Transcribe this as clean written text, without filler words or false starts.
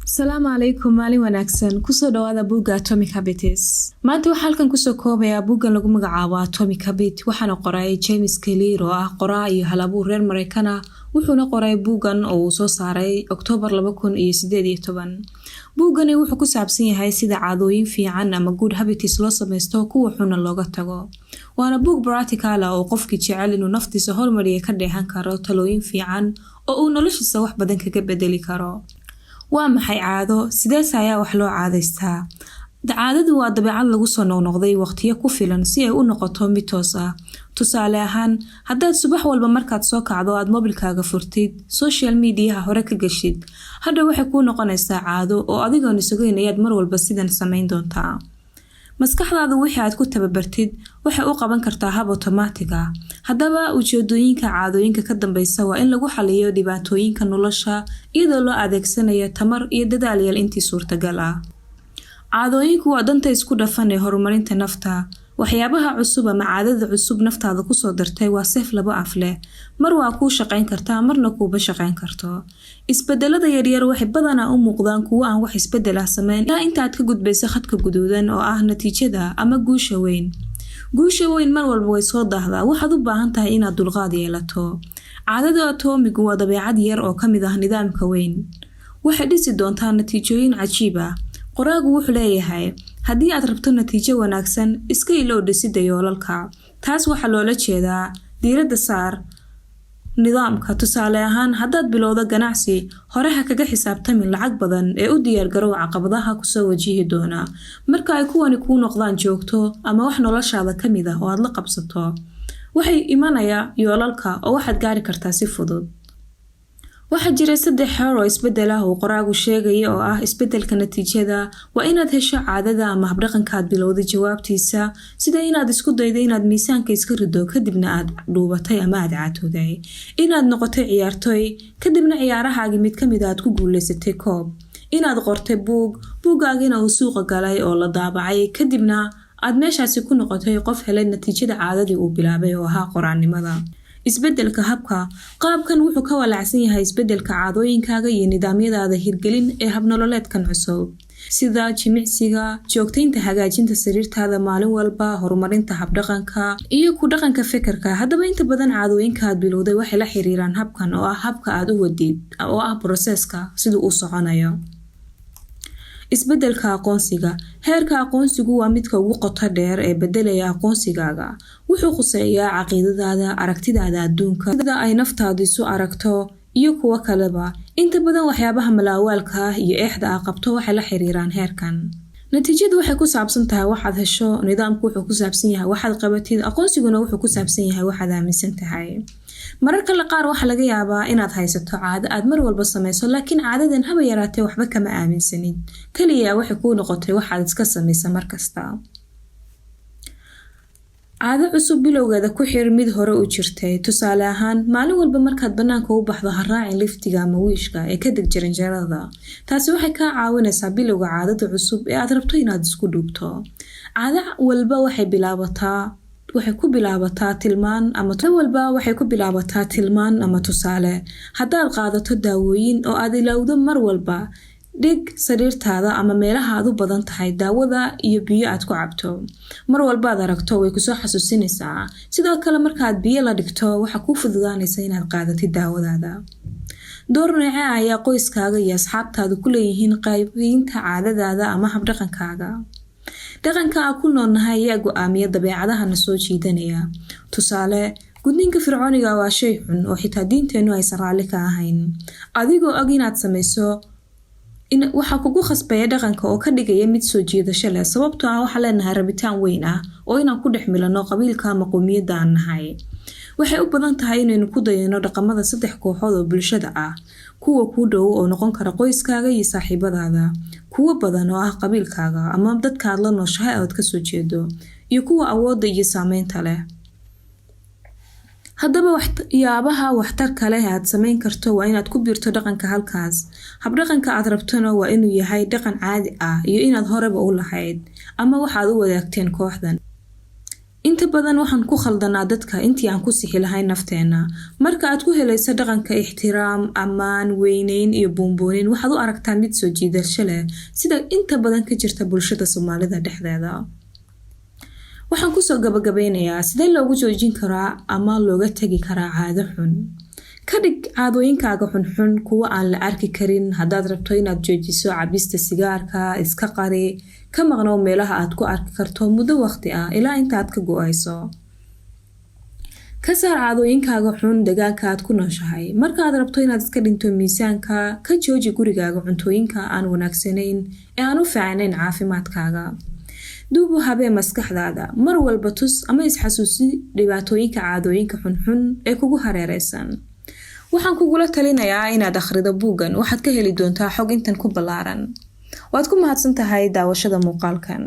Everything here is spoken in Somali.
Asalaamu calaykum maalin wanaagsan kusoo dhawaada buugga Atomic Habits. Maanta waxaan halkan kusoo koobayaa buuggan lagu magacaabo Atomic Habits waxaana qoray James Clear oo ah qoraa iyo hal-abuur reer Mareykan ah. Wuxuuna qoray buuggan oo uu soo saaray Oktoobar 2018. Buuggani wuxuu ku saabsan yahay sida caadooyin fiican ama good habits loo sameysto kuwa xun looga tago. Waana buug practical ah oo qofkii jecel inuu naftiisa horumariyo ka dheehan karo talooyin fiican oo uu noloshiisa wax badan kaga bedeli karo. waa maxay caado sidees ayaa wax loo caadaystaa caadadu waa dabeecad lagu soo noqnoqday waqtiyo ku filan si ay u noqoto mid toos ah tusaale ahaan haddaad subax walba markaad soo kacdo aad mobilkaaga furtid social media hore ka gashid hadda waxay kuu noqonaysaa caado oo adigoon isugayn ayaad mar walba sidan samayn doontaa maskaxdaadu wixii aad ku tababartid waxay u qaban kartaa hab automatic ah haddaba ujeedooyinka caadooyinka ka dambaysa waa in lagu xaliyo dhibaatooyinka nolosha iyadoo loo adeegsanayo tamar iyo dadaal yar intii suurtagal ah caadooyinku waa danta isku dhafan ee horumarinta nafta waxyaabaha cusub ama caadada cusub naftaada ku soo dartay waa seef laba af leh mar waa kuu shaqayn kartaa marna kuuba shaqayn karto isbedelada yaryar waxay badanaa u muuqdaan kuwo aan wax isbedel ah sameyn ilaa intaad ka gudbayso khadka guduudan oo ah natiijada ama guusha weyn mar walba way soo daahdaa waxaad u baahan tahay inaad dulqaad yeelato caadada atomigu waa dabeecad yar oo ka mid ah nidaamka weyn waxay dhisi doontaa natiijooyin cajiib ah qoraagu wuxuu leeyahay haddii aad rabto natiijo wanaagsan iska ilow dhisidda yoolalka taas waxaa loola jeedaa diiradda saar nidaamka tusaale ahaan haddaad bilowdo ganacsi hore ha kaga xisaabtamin lacag badan ee u diyaargarow caqabadaha kusoo wajihi doona marka ay kuwani kuu noqdaan joogto ama wax noloshaada ka mid ah oo aad la qabsato waxay imanaya yoolalka oo waxaad gaari kartaa si fudud waxaa jira 3 xeer oo isbedel ah oo qoraagu sheegaya oo ah isbedelka natiijada waa inaad hesho caadada ama habdhaqankaad bilowday jawaabtiisa sida inaad isku daydo inaad miisaanka iska rido kadibna aad dhuubatay ama aad caatooday inaad noqotay ciyaartoy kadibna ciyaarahaagii mid ka mid aad ku guuleysatay koob inaad qortay buuggaagina uu suuqa galay oo la daabacay kadibna aad meeshaasi ku noqotay qof helay natiijada caadadii uu bilaabay oo ahaa qoraanimada isbedelka habka qaabkan wuxuu ka walaacsan yahay isbedelka caadooyinkaaga iyo nidaamyadaada hirgelin ee habnololeedkan cusub sida jimicsiga joogtaynta hagaajinta sariirtaada maalin walba horumarinta habdhaqanka iyo ku dhaqanka fikirka haddaba inta badan caadooyinka aad bilowday waxay la xiriiraan habkan oo ah habka aad u wadid oo ah processka siduu u soconayo isbedelka aqoonsiga heerka aqoonsigu waa midka ugu qoto dheer ee bedelaya aqoonsigaaga wuxuu khuseeyaa caqiidadaada aragtidaada adduunka sida ay naftaadu isu aragto iyo kuwa kaleba inta badan waxyaabaha malaawaalka ah iyo eexda aad qabto waxay la xiriiraan heerkan natiijadu waxay ku saabsan tahay waxaad hesho nidaamku wuxuu ku saabsan yahay waxaad qabatid aqoonsiguna wuxuu ku saabsan yahay waxaad aaminsan tahay mararka qaar waxa laga yaabaa inaad haysato caado aad mar walba sameyso laakiin caadadan haba yaraatee waxba kama aaminsanid kaliya waxay kuu noqotay waxaad iska sameysa markasta caado cusub bilowgeeda ku xir mid hore u jirtay tusaale ahaan maalin walba markaad banaanka u baxdo ha raacin liftiga ama wiishka ee ka deg jaranjarada taasi waxay kaa caawinaysaa bilowga caadada cusub ee aad rabto inaad isku dhuubto caado walba waxay ku bilaabataa tilmaan ama tusaale haddaad qaadato daawooyin oo aad ilowdo mar walba dhig sariirtaada ama meelaha aad u badan tahay daawada iyo biyo aad ku cabto mar walba aad aragto way kusoo xasuusinaysaa sidoo kale markaad biyo la dhigto waxa kuu fududaanaysa inaad qaadatid daawadaada door noocee ayaa qoyskaaga iyo asxaabtaadu ku leeyihiin qaybinta caadadaada ama habdhaqankaaga dhaqanka aan ku noolnahay ayaa go'aamiya dabeecadaha na soo jiidanaya tusaale gudniinka fircooniga waa shay xun oo xitaa diinteennu aysan raalli ka ahayn adigoo og inaad sameyso waxaa kugu khasbaya dhaqanka oo ka dhigaya mid soo jiidasho leh sababtoo ah waxaa leenahay rabitaan weyn ah oo inaan ku dhex milano qabiilka ama qowmiyadda aan nahay waxay u badan tahay inaynu ku dayano dhaqamada 3 kooxood oo bulshada ah kuwa kuu dhow oo noqon kara qoyskaaga iyo saaxiibadaada kuwa badan oo ah qabiilkaaga ama dadka aad la nooshahay aad ka soo jeedo iyo kuwa awoodda iyo saameynta leh haddaba waxyaabaha waxtarka leh aad samayn karto waa inaad ku biirto dhaqanka halkaas habdhaqanka aad rabtona waa inuu yahay dhaqan caadi ah iyo inaad horeba u lahayd ama waxaad u wadaagteen kooxdan inta badan waxaan ku khaldanaa dadka intii aan ku sixi lahayn nafteena. Marka aad ku helayso dhaqanka ixtiraam, ammaan, weyneyn iyo buunbuunin, waxaad u aragtaa mid soo jiidasho leh sida inta badan ka jirta bulshada Soomaalida dhexdeeda. waxaan ku soo gabagabeynayaa sidee loogu joojin karaa ama looga tagi karaa caado xun. ka dhig caadooyinkaaga xunxun kuwa aan la arki karin. haddaad rabto inaad joojiso cabista sigaarka, iska qari, ka maqnow meelaha aad ku arki karto muddo waqti ah ilaa intaad ka go'ayso. ka saar caadooyinkaaga xun deegaanka aad ku nooshahay. marka aad rabto inaad iska dhinto miisaanka, ka jooji gurigaaga cuntooyinka aan wanaagsanayn ee aan u fiicnayn caafimaadkaaga. duub u habee maskaxdaada, mar walba tus ama isxasuusi dhibaatooyinka caadooyinka xunxun ee kugu hareeraysan. waxaan kugula talinayaa inaad akhrido buuggan, waxaad ka heli doontaa xog intan ku ballaaran. waad ku mahadsan tahay daawashada muuqaalkan.